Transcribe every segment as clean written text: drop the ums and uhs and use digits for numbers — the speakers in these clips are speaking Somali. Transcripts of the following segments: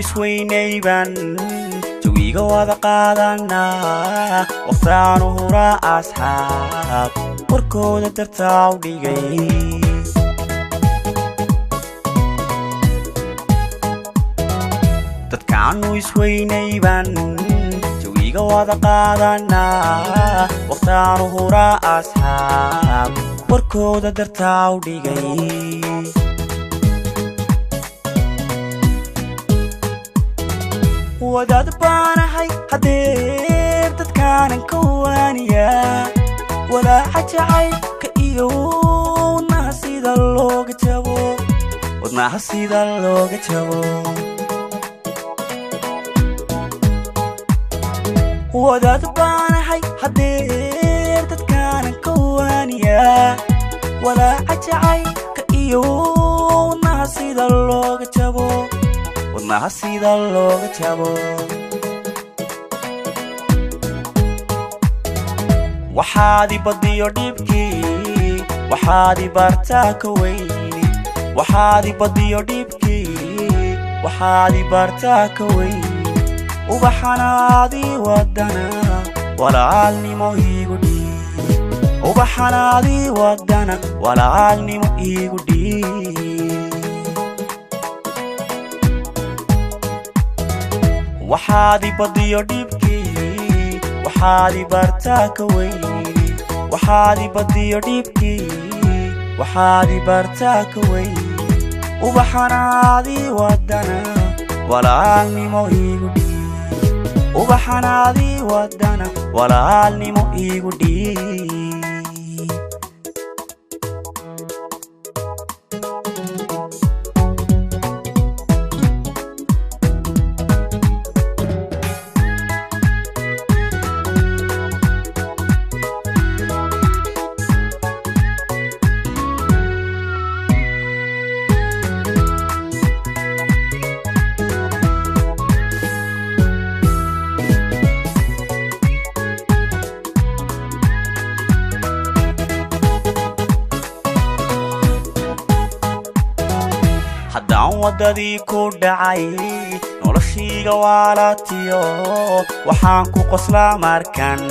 isweynayban jawiga wada qaadana waqtaanu hura asxaab warkooda dartaa u dhigay dadkaanu isweynayban jawiga wada qaadana waqtaanu hura asxaab warkooda dartaa u dhigay وداد بانهاي حدير تتكانن كوانيا ولا حجعي كإيو ودناها سيدا اللوغة جابو ودناها سيدا اللوغة جابو وداد بانهاي حدير تتكانن كوانيا ولا حجعي كإيو ودناها سيدا اللوغة جابو ودناها سيدا اللوغة جابو وحادي بديو ديبكي وحادي بارتاك ويني وحادي بديو ديبكي وحادي بارتاك ويني وبحنادي ودنا ولا عالني موهيقو دي وبحنادي ودنا ولا عالني موهيقو دي وحادي بديو ديبكي وحادي بارتاك ويني وحادي بديو ديبكي وحادي بارتاك ويني وبحنادي ودنا ولا عالني موهيقو دي وبحنادي ودنا ولا عالني موهيقو دي haddaan wadadii ku dhacay noloshayga waalatiyo waxaan ku qoslaa markan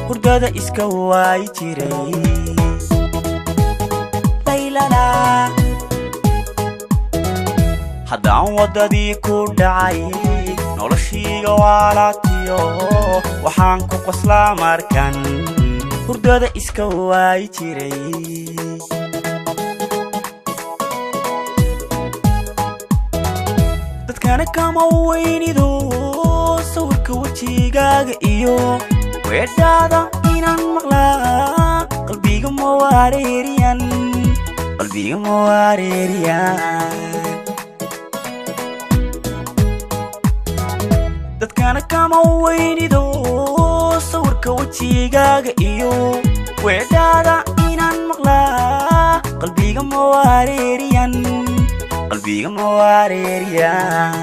hurdada iska waay jiray laylala haddaan wadadii ku dhacay noloshayga waalatiyo waxaan ku qoslaa markan hurdada iska waay jiray dadkana kama weynido sawirka wajigaaga iyo weedhaada inaan maqlaa qalbiga ma wareeriyan dadkana kama weynido sawirka wajigaaga iyo weedhaada inaan maqlaa qalbiga ma wareeriyan qalbiga ma wareeriyan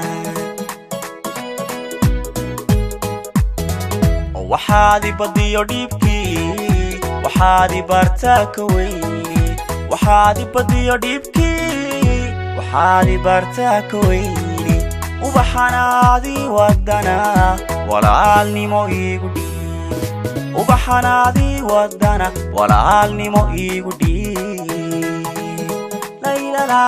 waxaadi badiyo dhibkii waxaadi bartaaka weyni waxaadi badiyo dhibkii waxaadi bartaaka weyni ubaxanaadi wadana walaalnimo iigu dhiib ubaxanaadi wadana walaalnimo iigu dhiib laylala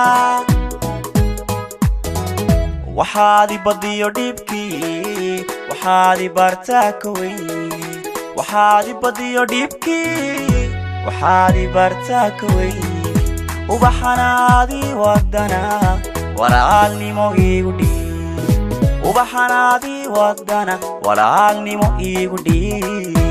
waxaadi badiyo dhibkii waxaadi bartaaka weyni waxaadi badiyo dhibkii waxaadi bartaaka weyni ubaxanaadi wadana walaalnimo iigu dhiib ubaxanaadi wadana walaalnimo iigu dhiib